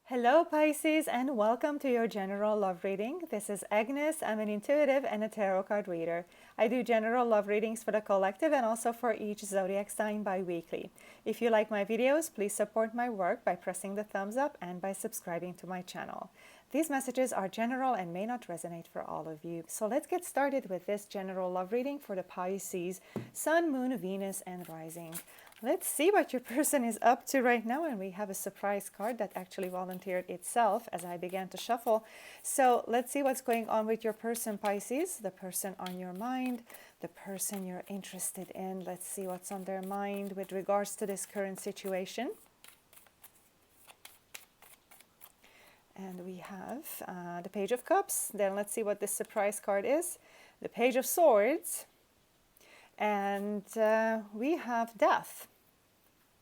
Hello Pisces, and welcome to your general love reading. This is Agnes. I'm an intuitive and a tarot card reader. I do general love readings for the collective and also for each zodiac sign bi-weekly. If you like my videos, please support my work by pressing the thumbs up and by subscribing to my channel. These messages are general and may not resonate for all of you. So let's get started with this general love reading for the Pisces Sun, Moon, Venus, and Rising. Let's see what your person is up to right now, and we have a surprise card that actually volunteered itself as I began to shuffle. So let's see what's going on with your person, Pisces, the person on your mind, the person you're interested in. Let's see what's on their mind with regards to this current situation. And we have the Page of Cups. Then let's see what this surprise card is. The Page of Swords. And we have Death.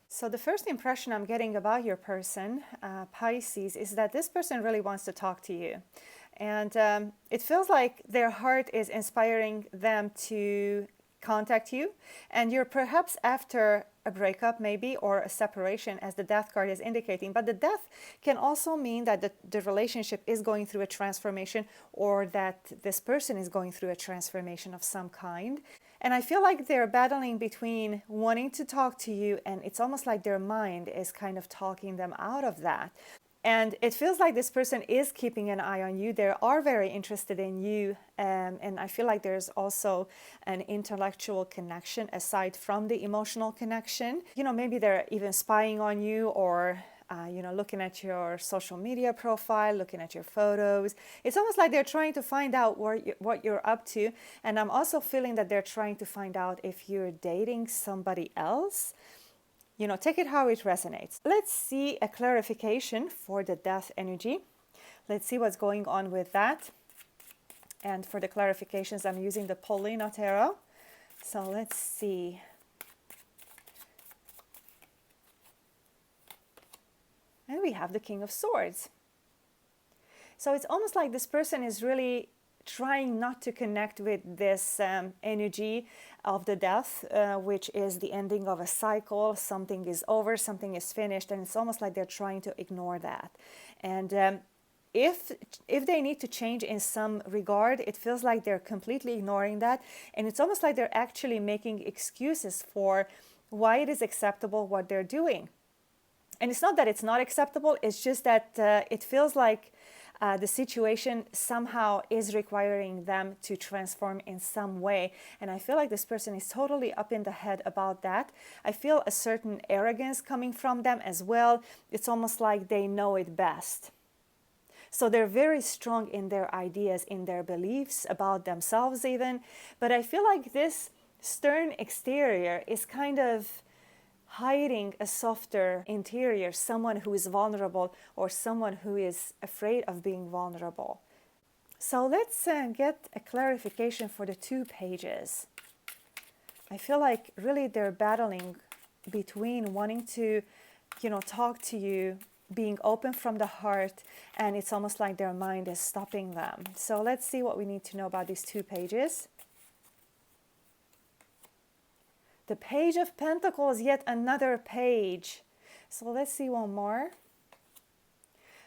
So the first impression I'm getting about your person, Pisces, is that this person really wants to talk to you. And it feels like their heart is inspiring them to contact you. And you're perhaps after a breakup maybe, or a separation, as the Death card is indicating. But the Death can also mean that the relationship is going through a transformation, or that this person is going through a transformation of some kind. And I feel like they're battling between wanting to talk to you, and it's almost like their mind is kind of talking them out of that. And it feels like this person is keeping an eye on you. They are very interested in you. And I feel like there's also an intellectual connection aside from the emotional connection. You know, maybe they're even spying on you, or looking at your social media profile, looking at your photos. It's almost like they're trying to find out what you're up to. And I'm also feeling that they're trying to find out if you're dating somebody else. You know, take it how it resonates. Let's see a clarification for the Death energy. Let's see what's going on with that. And for the clarifications, I'm using the Paulina Tarot. So let's see. And we have the King of Swords. So it's almost like this person is really trying not to connect with this energy of the Death, which is the ending of a cycle. Something is over, something is finished, and it's almost like they're trying to ignore that. And if they need to change in some regard, it feels like they're completely ignoring that. And it's almost like they're actually making excuses for why it is acceptable what they're doing. And it's not that it's not acceptable, it's just that it feels like the situation somehow is requiring them to transform in some way. And I feel like this person is totally up in the head about that. I feel a certain arrogance coming from them as well. It's almost like they know it best. So they're very strong in their ideas, in their beliefs about themselves even. But I feel like this stern exterior is kind of hiding a softer interior, someone who is vulnerable, or someone who is afraid of being vulnerable. So let's get a clarification for the 2 pages. I feel like really they're battling between wanting to, talk to you, being open from the heart, and it's almost like their mind is stopping them. So let's see what we need to know about these 2 pages. The Page of Pentacles, yet another page. So let's see one more.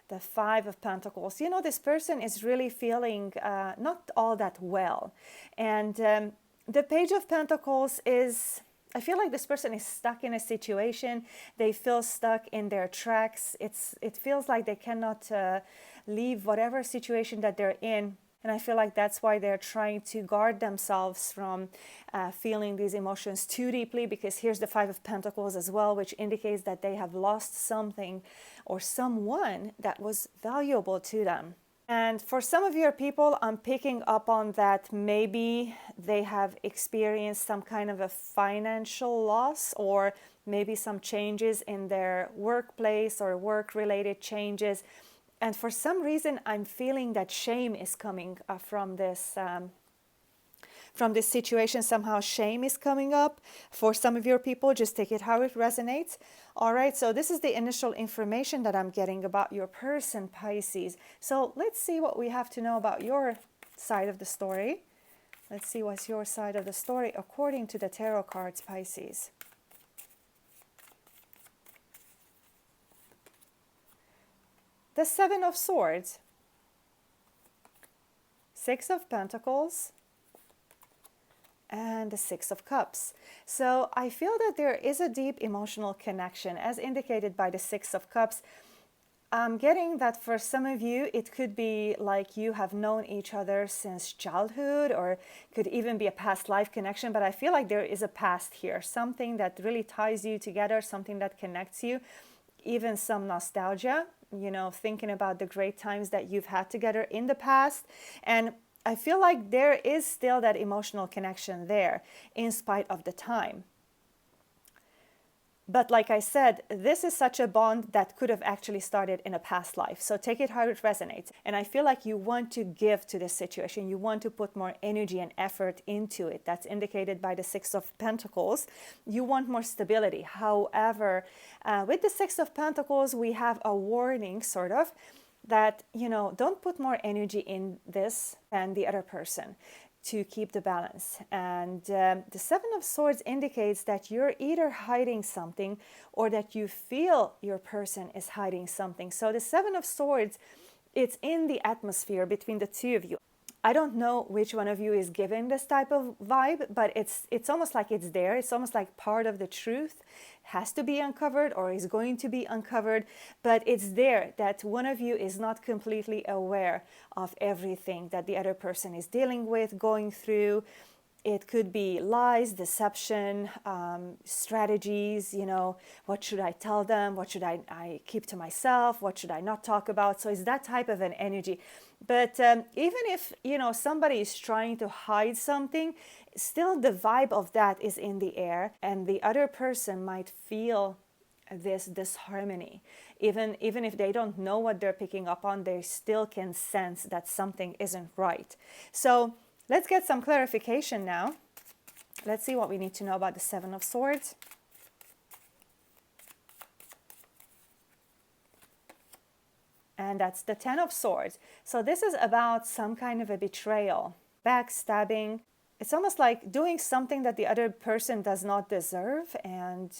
The 5 of Pentacles. You know, this person is really feeling not all that well. And the Page of Pentacles is, I feel like this person is stuck in a situation. They feel stuck in their tracks. It feels like they cannot leave whatever situation that they're in. And I feel like that's why they're trying to guard themselves from feeling these emotions too deeply, because here's the 5 of Pentacles as well, which indicates that they have lost something or someone that was valuable to them. And for some of your people, I'm picking up on that maybe they have experienced some kind of a financial loss, or maybe some changes in their workplace or work-related changes. And for some reason, I'm feeling that shame is coming from this situation. Somehow shame is coming up for some of your people. Just take it how it resonates. All right, so this is the initial information that I'm getting about your person, Pisces. So let's see what we have to know about your side of the story. Let's see what's your side of the story according to the tarot cards, Pisces. the Seven of Swords, Six of Pentacles, and the Six of Cups. So I feel that there is a deep emotional connection as indicated by the Six of Cups. I'm getting that for some of you, it could be like you have known each other since childhood, or could even be a past life connection. But I feel like there is a past here, something that really ties you together, something that connects you, even some nostalgia, you know, thinking about the great times that you've had together in the past. And I feel like there is still that emotional connection there in spite of the time. But like I said, this is such a bond that could have actually started in a past life. So take it how it resonates. And I feel like you want to give to this situation. You want to put more energy and effort into it. That's indicated by the Six of Pentacles. You want more stability. However, with the Six of Pentacles, we have a warning sort of that, you know, don't put more energy in this than the other person, to keep the balance. And the Seven of Swords indicates that you're either hiding something or that you feel your person is hiding something. So the Seven of Swords, it's in the atmosphere between the two of you. I don't know which one of you is giving this type of vibe, but it's almost like it's there. It's almost like part of the truth has to be uncovered or is going to be uncovered, but it's there that one of you is not completely aware of everything that the other person is dealing with, going through. It could be lies, deception, strategies, you know, what should I tell them? What should I keep to myself? What should I not talk about? So it's that type of an energy. But even if, you know, somebody is trying to hide something, still the vibe of that is in the air, and the other person might feel this disharmony. Even if they don't know what they're picking up on, they still can sense that something isn't right. So let's get some clarification now. Let's see what we need to know about the Seven of Swords. And that's the Ten of Swords. So this is about some kind of a betrayal, backstabbing. It's almost like doing something that the other person does not deserve. And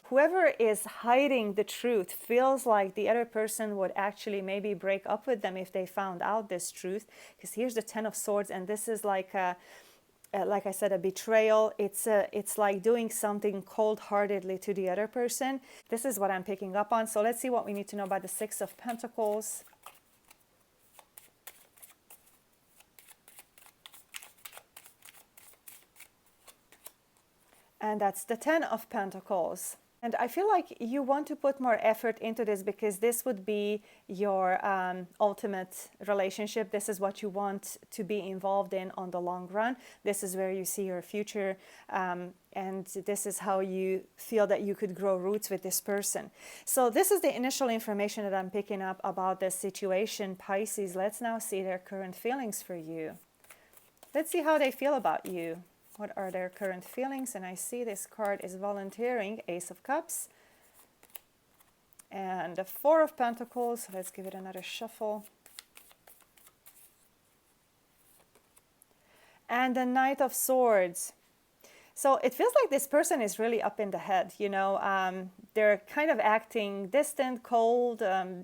whoever is hiding the truth feels like the other person would actually maybe break up with them if they found out this truth. Because here's the Ten of Swords, and this is like I said, a betrayal. It's like doing something cold-heartedly to the other person. This is what I'm picking up on. So let's see what we need to know about the Six of Pentacles. And that's the Ten of Pentacles. And I feel like you want to put more effort into this because this would be your ultimate relationship. This is what you want to be involved in on the long run. This is where you see your future. And this is how you feel that you could grow roots with this person. So this is the initial information that I'm picking up about this situation, Pisces. Let's now see their current feelings for you. Let's see how they feel about you. What are their current feelings? And I see this card is volunteering, Ace of Cups. And the Four of Pentacles. Let's give it another shuffle. And the Knight of Swords. So it feels like this person is really up in the head, you know. They're kind of acting distant, cold,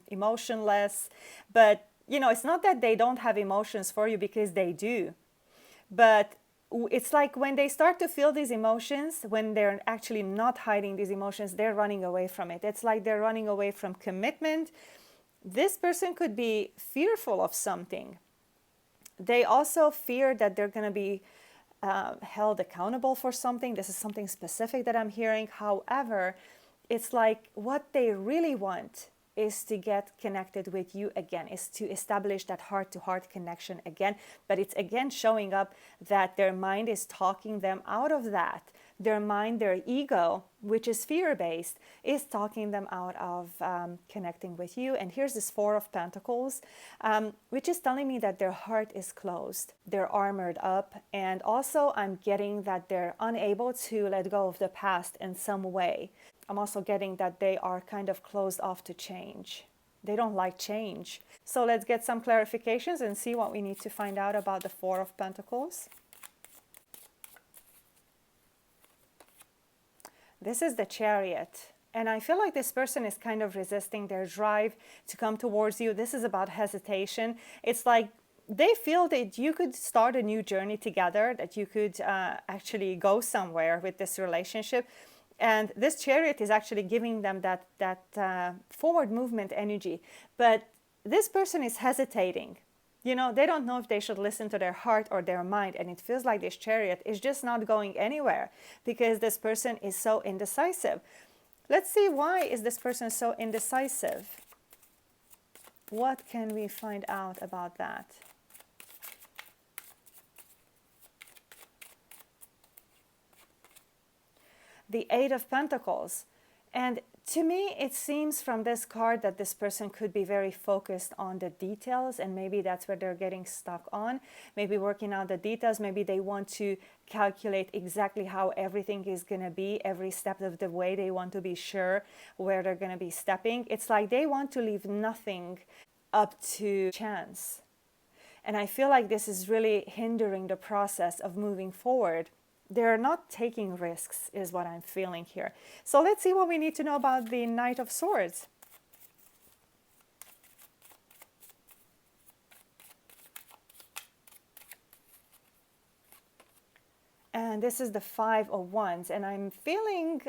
emotionless. But, you know, it's not that they don't have emotions for you, because they do. But it's like when they start to feel these emotions, when they're actually not hiding these emotions, they're running away from it. It's like they're running away from commitment. This person could be fearful of something. They also fear that they're going to be held accountable for something. This is something specific that I'm hearing. However, it's like what they really want is to get connected with you again, is to establish that heart-to-heart connection again. But it's again showing up that their mind is talking them out of that. Their mind, their ego, which is fear-based, is talking them out of connecting with you. And here's this Four of Pentacles, which is telling me that their heart is closed. They're armored up. And also I'm getting that they're unable to let go of the past in some way. I'm also getting that they are kind of closed off to change. They don't like change. So let's get some clarifications and see what we need to find out about the Four of Pentacles. This is the Chariot. And I feel like this person is kind of resisting their drive to come towards you. This is about hesitation. It's like they feel that you could start a new journey together, that you could actually go somewhere with this relationship. And this Chariot is actually giving them that forward movement energy. But this person is hesitating. You know, they don't know if they should listen to their heart or their mind. And it feels like this Chariot is just not going anywhere because this person is so indecisive. Let's see, why is this person so indecisive? What can we find out about that? The Eight of Pentacles. And to me, it seems from this card that this person could be very focused on the details, and maybe that's where they're getting stuck on. Maybe working out the details. Maybe they want to calculate exactly how everything is going to be, every step of the way. They want to be sure where they're going to be stepping. It's like they want to leave nothing up to chance. And I feel like this is really hindering the process of moving forward. They're not taking risks, is what I'm feeling here. So let's see what we need to know about the Knight of Swords. And this is the Five of Wands. And I'm feeling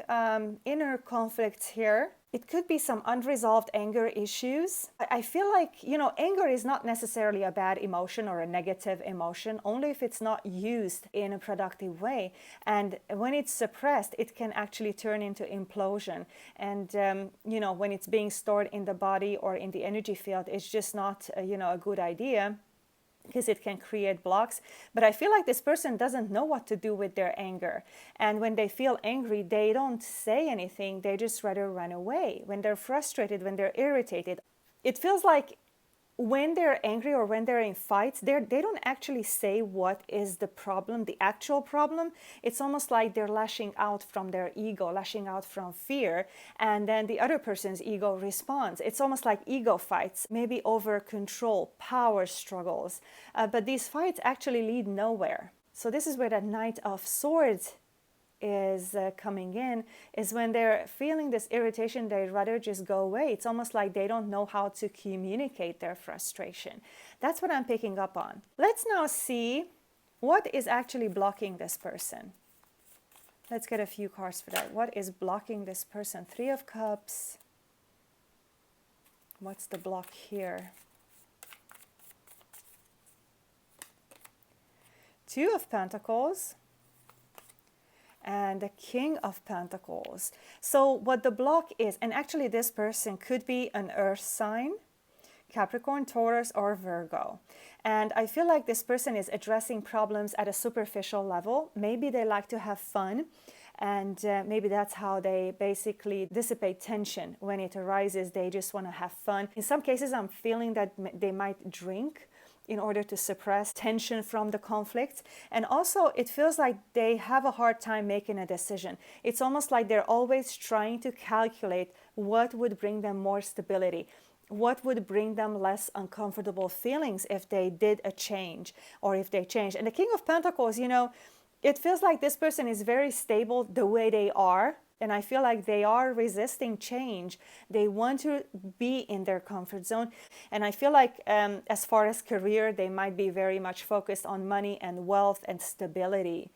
inner conflicts here. It could be some unresolved anger issues. I feel like, you know, anger is not necessarily a bad emotion or a negative emotion, only if it's not used in a productive way. And when it's suppressed, it can actually turn into implosion. And, you know, when it's being stored in the body or in the energy field, it's just not, you know, a good idea, because it can create blocks. But I feel like this person doesn't know what to do with their anger. And when they feel angry, they don't say anything. They just rather run away. When they're frustrated, when they're irritated, it feels like when they're angry or when they're in fights, they don't actually say what is the problem, the actual problem. It's almost like they're lashing out from their ego, lashing out from fear, and then the other person's ego responds. It's almost like ego fights, maybe over control, power struggles. But these fights actually lead nowhere. So this is where the Knight of Swords is coming in, is when they're feeling this irritation, they'd rather just go away. It's almost like they don't know how to communicate their frustration. That's what I'm picking up on. Let's now see what is actually blocking this person. Let's get a few cards for that. What is blocking this person? Three of Cups. What's the block here? Two of Pentacles. And the King of Pentacles. So what the block is, and actually this person could be an earth sign, Capricorn, Taurus, or Virgo. And I feel like this person is addressing problems at a superficial level. Maybe they like to have fun, and maybe that's how they basically dissipate tension. When it arises, they just want to have fun. In some cases, I'm feeling that they might drink in order to suppress tension from the conflict. And also, it feels like they have a hard time making a decision. It's almost like they're always trying to calculate what would bring them more stability, what would bring them less uncomfortable feelings if they did a change or if they changed. And the King of Pentacles, you know, it feels like this person is very stable the way they are. And I feel like they are resisting change. They want to be in their comfort zone. And I feel like as far as career, they might be very much focused on money and wealth and stability.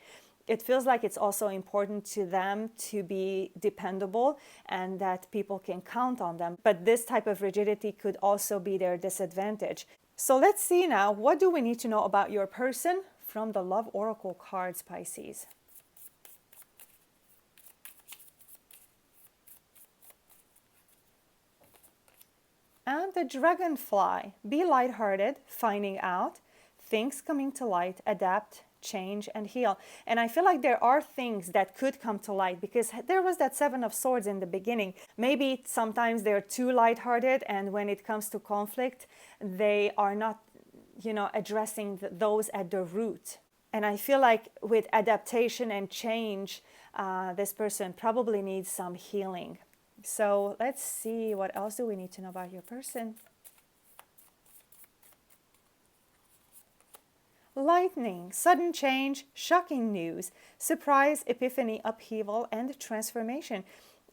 It feels like it's also important to them to be dependable and that people can count on them. But this type of rigidity could also be their disadvantage. So let's see now, what do we need to know about your person from the Love Oracle cards, Pisces? And the Dragonfly. Be lighthearted, finding out, things coming to light, adapt, change, and heal. And I feel like there are things that could come to light because there was that Seven of Swords in the beginning. Maybe sometimes they're too lighthearted, and when it comes to conflict, they are not, you know, addressing those at the root. And I feel like with adaptation and change, this person probably needs some healing. So let's see, what else do we need to know about your person? Lightning, sudden change, shocking news, surprise, epiphany, upheaval, and transformation.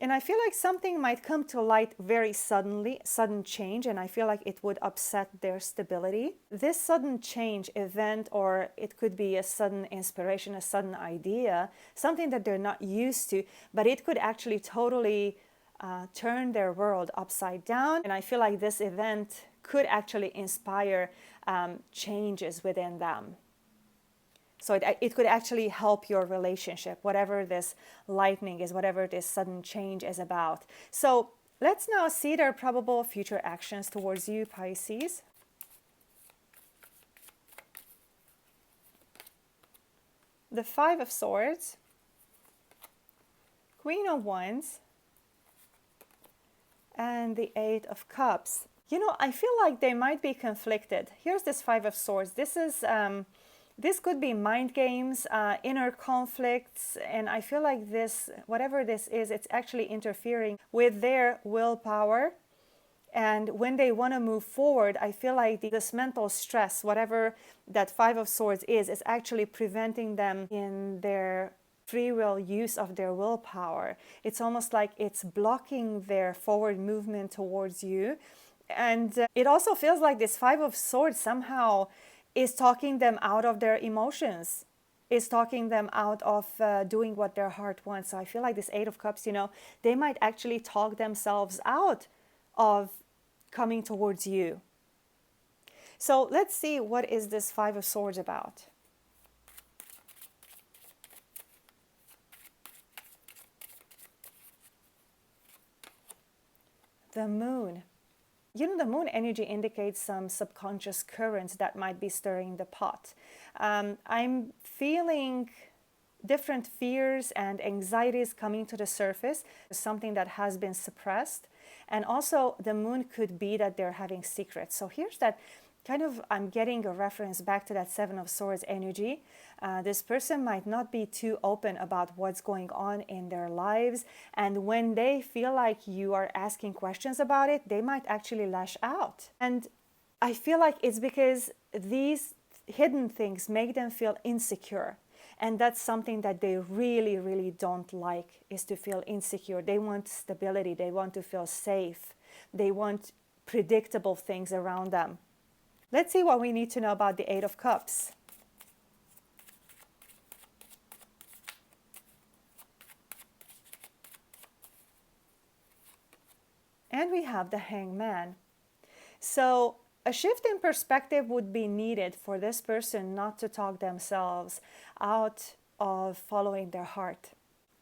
And I feel like something might come to light very suddenly, sudden change, and I feel like it would upset their stability. This sudden change event, or it could be a sudden inspiration, a sudden idea, something that they're not used to, but it could actually totally turn their world upside down. And I feel like this event could actually inspire changes within them. So it could actually help your relationship, whatever this lightning is, whatever this sudden change is about. So let's now see their probable future actions towards you, Pisces. The Five of Swords, Queen of Wands, and the Eight of Cups. You know, I feel like they might be conflicted. Here's this Five of Swords. This could be mind games, inner conflicts, and I feel like this, whatever this is, it's actually interfering with their willpower. And when they want to move forward, I feel like this mental stress, whatever that Five of Swords is actually preventing them in their free will use of their willpower. It's almost like it's blocking their forward movement towards you. And it also feels like this Five of Swords somehow is talking them out of their emotions, is talking them out of doing what their heart wants. So I feel like this Eight of Cups, you know, they might actually talk themselves out of coming towards you. So let's see, what is this Five of Swords about? The Moon. You know, the moon energy indicates some subconscious currents that might be stirring the pot. I'm feeling different fears and anxieties coming to the surface, something that has been suppressed. And also the moon could be that they're having secrets. So here's that kind of, I'm getting a reference back to that Seven of Swords energy. This person might not be too open about what's going on in their lives. And when they feel like you are asking questions about it, they might actually lash out. And I feel like it's because these hidden things make them feel insecure. And that's something that they really, really don't like, is to feel insecure. They want stability. They want to feel safe. They want predictable things around them. Let's see what we need to know about the Eight of Cups. And we have the Hangman. So a shift in perspective would be needed for this person not to talk themselves out of following their heart.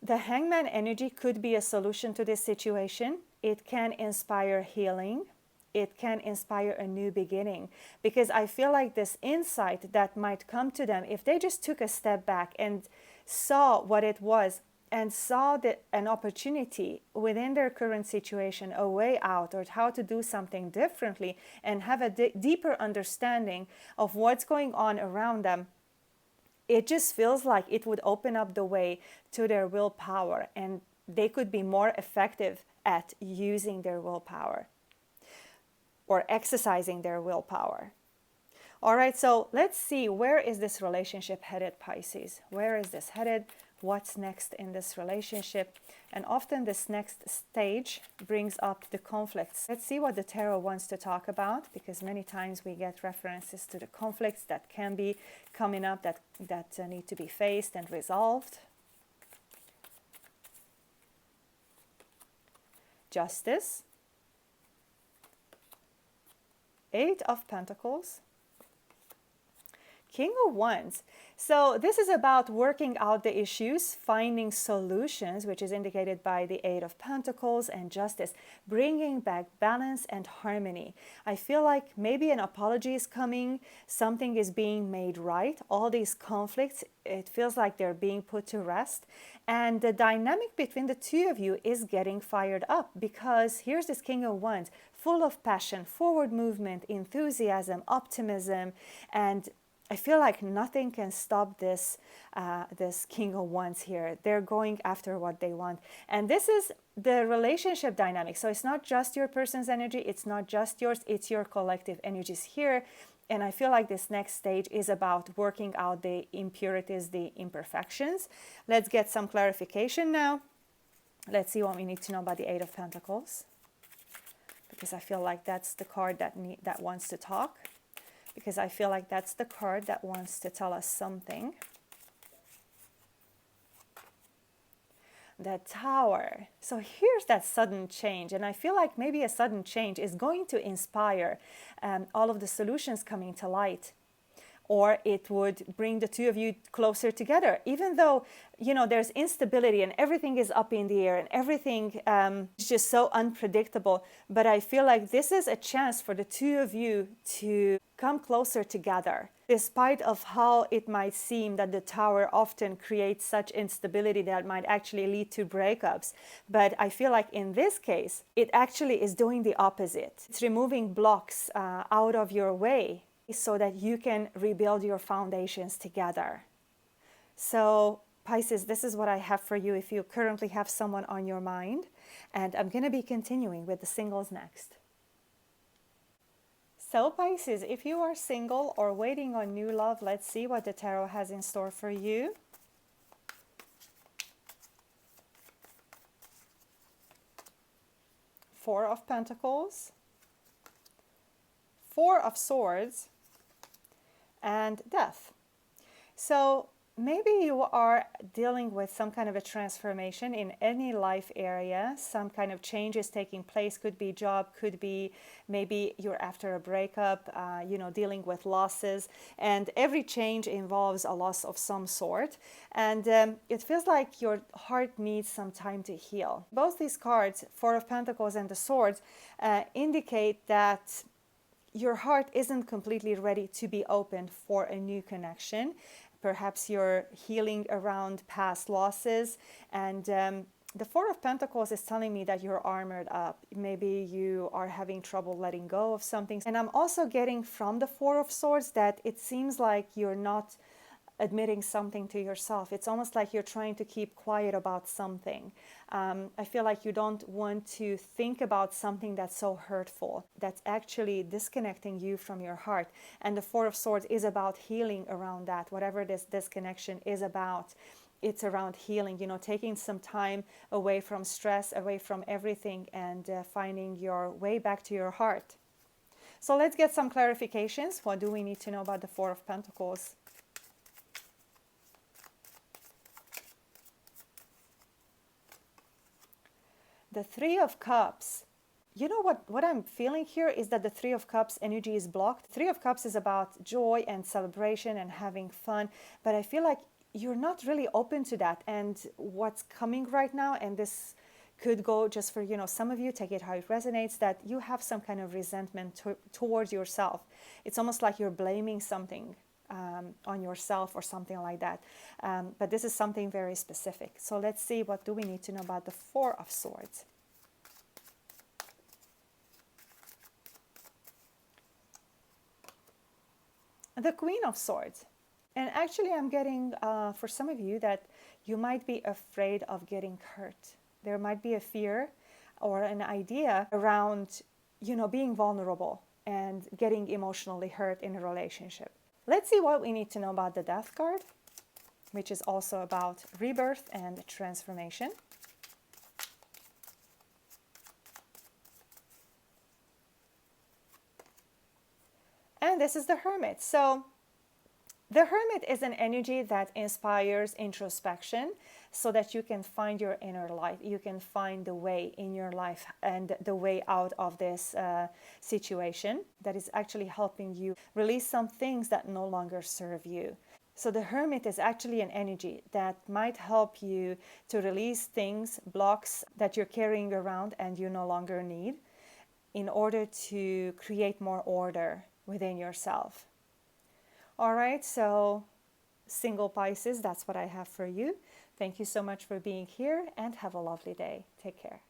The Hangman energy could be a solution to this situation. It can inspire healing. It can inspire a new beginning, because I feel like this insight that might come to them if they just took a step back and saw what it was and saw an opportunity within their current situation, a way out, or how to do something differently, and have a deeper understanding of what's going on around them. It just feels like it would open up the way to their willpower, and they could be more effective at using their willpower or exercising their willpower. All right, so let's see, where is this relationship headed, Pisces? Where is this headed? What's next in this relationship? And often this next stage brings up the conflicts. Let's see what the tarot wants to talk about, because many times we get references to the conflicts that can be coming up, that need to be faced and resolved. Justice. Eight of Pentacles. King of Wands. So this is about working out the issues, finding solutions, which is indicated by the Eight of Pentacles and Justice, bringing back balance and harmony. I feel like maybe an apology is coming, something is being made right. All these conflicts, it feels like they're being put to rest. And the dynamic between the two of you is getting fired up, because here's this King of Wands, full of passion, forward movement, enthusiasm, optimism, and I feel like nothing can stop this King of Wands here. They're going after what they want. And this is the relationship dynamic. So it's not just your person's energy. It's not just yours. It's your collective energies here. And I feel like this next stage is about working out the impurities, the imperfections. Let's get some clarification now. Let's see what we need to know about the Eight of Pentacles, because I feel like that's the card that wants to talk, because I feel like that's the card that wants to tell us something. The Tower. So here's that sudden change, and I feel like maybe a sudden change is going to inspire all of the solutions coming to light, or it would bring the two of you closer together, even though, you know, there's instability and everything is up in the air and everything is just so unpredictable. But I feel like this is a chance for the two of you to come closer together, despite of how it might seem that the Tower often creates such instability that might actually lead to breakups. But I feel like in this case, it actually is doing the opposite. It's removing blocks out of your way, so that you can rebuild your foundations together. So Pisces, this is what I have for you if you currently have someone on your mind. And I'm going to be continuing with the singles next. So Pisces, if you are single or waiting on new love, let's see what the tarot has in store for you. Four of Pentacles, Four of Swords, and Death. So maybe you are dealing with some kind of a transformation in any life area. Some kind of change is taking place. Could be job, could be maybe you're after a breakup, you know, dealing with losses. And every change involves a loss of some sort. And it feels like your heart needs some time to heal. Both these cards, Four of Pentacles and the Swords, indicate that your heart isn't completely ready to be open for a new connection. Perhaps you're healing around past losses. And the Four of Pentacles is telling me that you're armored up. Maybe you are having trouble letting go of something. And I'm also getting from the Four of Swords that it seems like you're not admitting something to yourself. It's almost like you're trying to keep quiet about something. I feel like you don't want to think about something that's so hurtful, that's actually disconnecting you from your heart. And the Four of Swords is about healing around that. Whatever this disconnection is about, it's around healing, you know, taking some time away from stress, away from everything, and finding your way back to your heart. So let's get some clarifications. What do we need to know about the Four of Pentacles? The Three of Cups. You know what I'm feeling here is that the Three of Cups energy is blocked. Three of Cups is about joy and celebration and having fun, but I feel like you're not really open to that. And what's coming right now, and this could go just for, you know, some of you, take it how it resonates, that you have some kind of resentment towards yourself. It's almost like you're blaming something on yourself or something like that. But this is something very specific. So let's see, what do we need to know about the Four of Swords? The Queen of Swords. And actually I'm getting, for some of you, that you might be afraid of getting hurt. There might be a fear or an idea around, you know, being vulnerable and getting emotionally hurt in a relationship. Let's see what we need to know about the Death card, which is also about rebirth and transformation. And this is the Hermit. So the Hermit is an energy that inspires introspection so that you can find your inner light. You can find the way in your life and the way out of this situation that is actually helping you release some things that no longer serve you. So the Hermit is actually an energy that might help you to release things, blocks that you're carrying around and you no longer need, in order to create more order within yourself. All right, so single Pisces, that's what I have for you. Thank you so much for being here and have a lovely day. Take care.